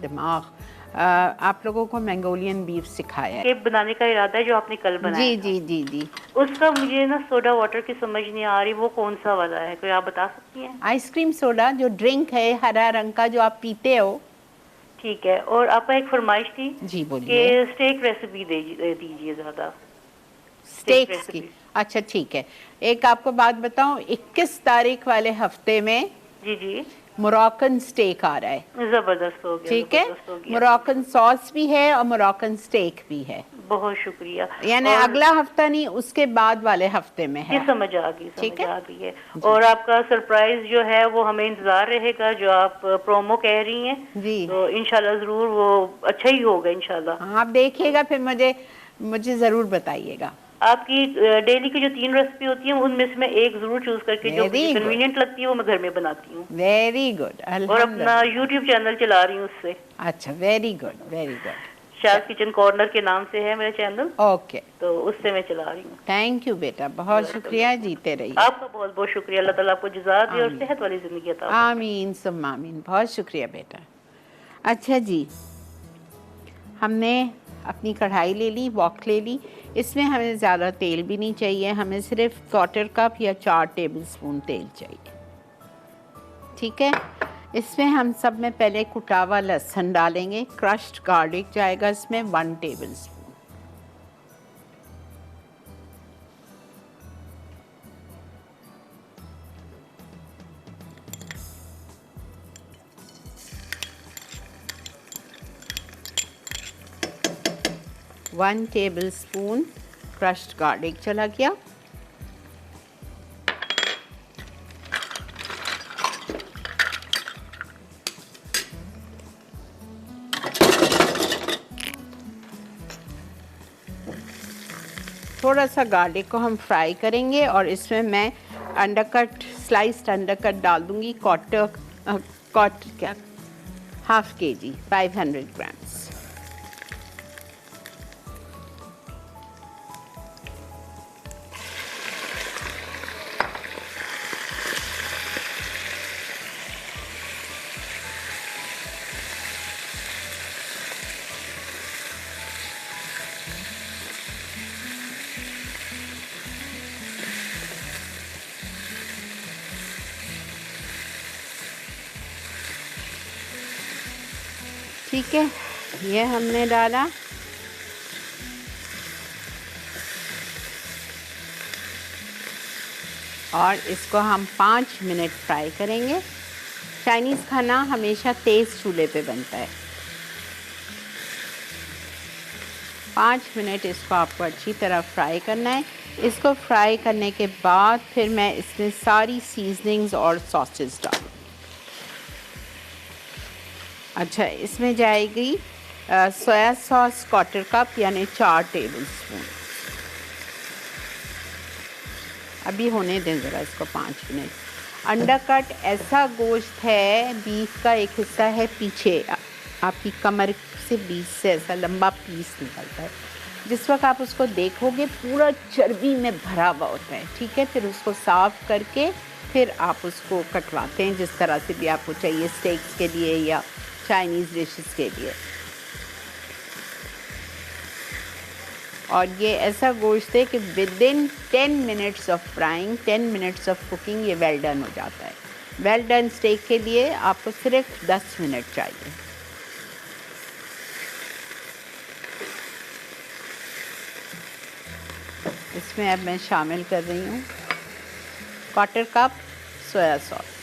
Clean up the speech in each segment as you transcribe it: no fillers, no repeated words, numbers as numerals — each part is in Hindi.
दिमाग आप लोगों को मंगोलियन बीफ सिखाया है। केक बनाने का इरादा है जो आपने कल बनाया जी था। जी जी जी। उसका मुझे ना सोडा वाटर की समझ नहीं आ रही, वो कौन सा वाला है, कोई आप बता सकती हैं? आइसक्रीम सोडा जो ड्रिंक है हरा रंग का जो आप पीते हो। ठीक है। और आपका एक फरमाइश थी जी कि बोलिए। स्टेक रेसिपी दीजिए ज़्यादा, स्टेक स्टेक्स की, रेसिपी। अच्छा ठीक है। एक आपको बात बताऊं, 21 तारीख वाले हफ्ते में जी जी, मोरक्कन स्टेक आ रहा है। ज़बरदस्त हो गया, ठीक है, ज़बरदस्त हो गया। मोरक्कन सॉस भी है और मोरक्कन स्टेक भी है। बहुत शुक्रिया। यानी और अगला हफ्ता नहीं, उसके बाद वाले हफ्ते में ये है। समझ आ गई, ठीक समझ है आ गई है। जी और आपका सरप्राइज जो है वो हमें इंतजार रहेगा, जो आप प्रोमो कह रही हैं, जी। तो इंशाल्लाह ज़रूर वो अच्छा ही होगा इंशाल्लाह। हाँ आप देखिएगा फिर मुझे मुझे ज़रूर बताइएगा। आपकी डेली की जो 3 रेसिपी होती हैं उनमें से मैं एक जरूर चूज करके जो मुझे वेरी गुड, कन्वीनियंट लगती है वो मैं घर में बनाती हूँ। वेरी गुड, और अपना अल्हम्दुलिल्लाह। यूट्यूब चैनल चला रही हूँ उससे। अच्छा very good very good. Shaz kitchen corner के नाम से है मेरा चैनल, ओके, तो उससे मैं चला रही हूँ। थैंक यू बेटा, बहुत शुक्रिया, जीते रहिए। आपका बहुत बहुत शुक्रिया। अल्लाह ताला आपको जज़ा दे और आमीन सेहत वाली जिंदगी अता फरमाए। आमीन सुम्मा आमीन, बहुत शुक्रिया बेटा। अच्छा जी, हमने अपनी कढ़ाई ले ली, वॉक ले ली। इसमें हमें ज़्यादा तेल भी नहीं चाहिए, हमें सिर्फ 1/4 कप या 4 टेबलस्पून तेल चाहिए। ठीक है, इसमें हम सब में पहले कुटा हुआ लहसुन डालेंगे, क्रश्ड गार्लिक जाएगा इसमें 1 tablespoon. One tablespoon crushed garlic चला गया। थोड़ा सा गार्लिक को हम फ्राई करेंगे और इसमें मैं अंडरकट, स्लाइस्ड अंडरकट डाल दूंगी, क्या हाफ के जी, 500 ग्राम्स। ठीक है, ये हमने डाला। और इसको हम 5 मिनट फ्राई करेंगे। चाइनीज़ खाना हमेशा तेज़ चूल्हे पे बनता है। 5 मिनट इसको आपको अच्छी तरह फ्राई करना है। इसको फ्राई करने के बाद फिर मैं इसमें सारी सीजनिंग्स और सॉसेस डालूँ। अच्छा, इसमें जाएगी सोया सॉस 1/4 कप यानी 4 टेबलस्पून। अभी होने दें ज़रा इसको 5 मिनट। अंडरकट ऐसा गोश्त है, बीफ का एक हिस्सा है पीछे आपकी कमर से, बीच से ऐसा लंबा पीस निकलता है। जिस वक्त आप उसको देखोगे पूरा चर्बी में भरा हुआ होता है। ठीक है, फिर उसको साफ़ करके फिर आप उसको कटवाते हैं जिस तरह से भी आपको चाहिए, स्टेक्स के लिए या चाइनीज़ डिशेस के लिए। और ये ऐसा गोश्त है कि within 10 minutes of frying, 10 minutes of cooking ये वेल डन हो जाता है। वेल डन स्टेक के लिए आपको सिर्फ 10 मिनट चाहिए। इसमें अब मैं शामिल कर रही हूँ 1/4 कप सोया सॉस।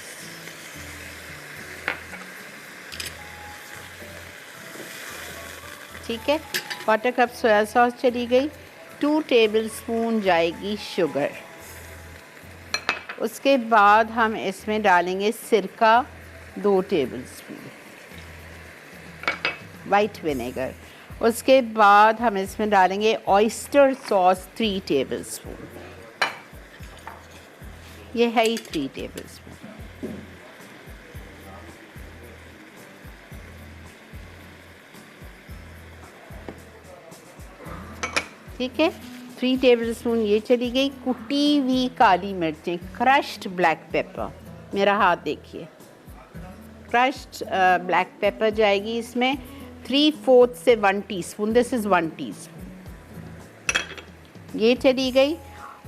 ठीक है, 1/4 कप सोया सॉस चली गई। 2 टेबलस्पून जाएगी शुगर। उसके बाद हम इसमें डालेंगे सिरका 2 टेबलस्पून, वाइट विनेगर। उसके बाद हम इसमें डालेंगे ऑयस्टर सॉस 3 टेबलस्पून। ये है ही 3 टेबलस्पून। ठीक है, 3 टेबलस्पून ये चली गई। कुटी हुई काली मिर्चें, क्रश्ड ब्लैक पेपर, मेरा हाथ देखिए, क्रश्ड ब्लैक पेपर जाएगी इसमें 3/4 से 1 टीस्पून, दिस इज़ 1 टीस्पून, ये चली गई।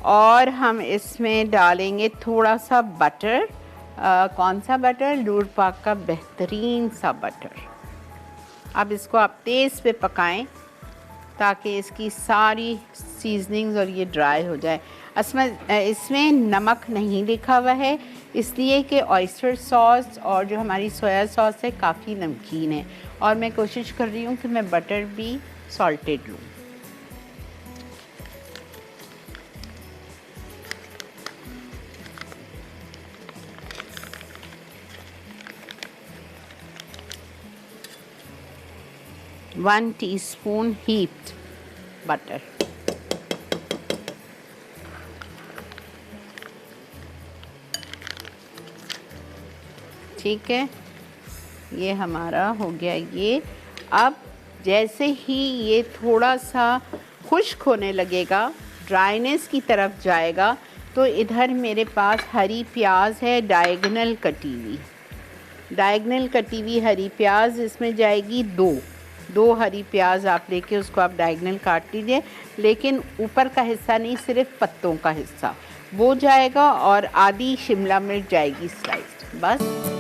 और हम इसमें डालेंगे थोड़ा सा बटर, कौन सा बटर, लूर पाक का बेहतरीन सा बटर। अब इसको आप तेज़ पे पकाएं ताकि इसकी सारी सीजनिंग्स और ये ड्राई हो जाए। इसमें नमक नहीं लिखा हुआ है इसलिए कि ऑयस्टर सॉस और जो हमारी सोया सॉस है काफ़ी नमकीन है, और मैं कोशिश कर रही हूँ कि मैं बटर भी सॉल्टेड लूँ। वन टीस्पून हीप्ड बटर, ठीक है, ये हमारा हो गया ये। अब जैसे ही ये थोड़ा सा खुश्क होने लगेगा, ड्राइनेस की तरफ जाएगा, तो इधर मेरे पास हरी प्याज है डायगोनल कटी हुई, डायगोनल कटी हुई हरी प्याज इसमें जाएगी। दो हरी प्याज आप लेके उसको आप डायगोनल काट लीजिए, लेकिन ऊपर का हिस्सा नहीं, सिर्फ पत्तों का हिस्सा वो जाएगा, और आधी शिमला मिर्च जाएगी स्लाइस्ड, बस।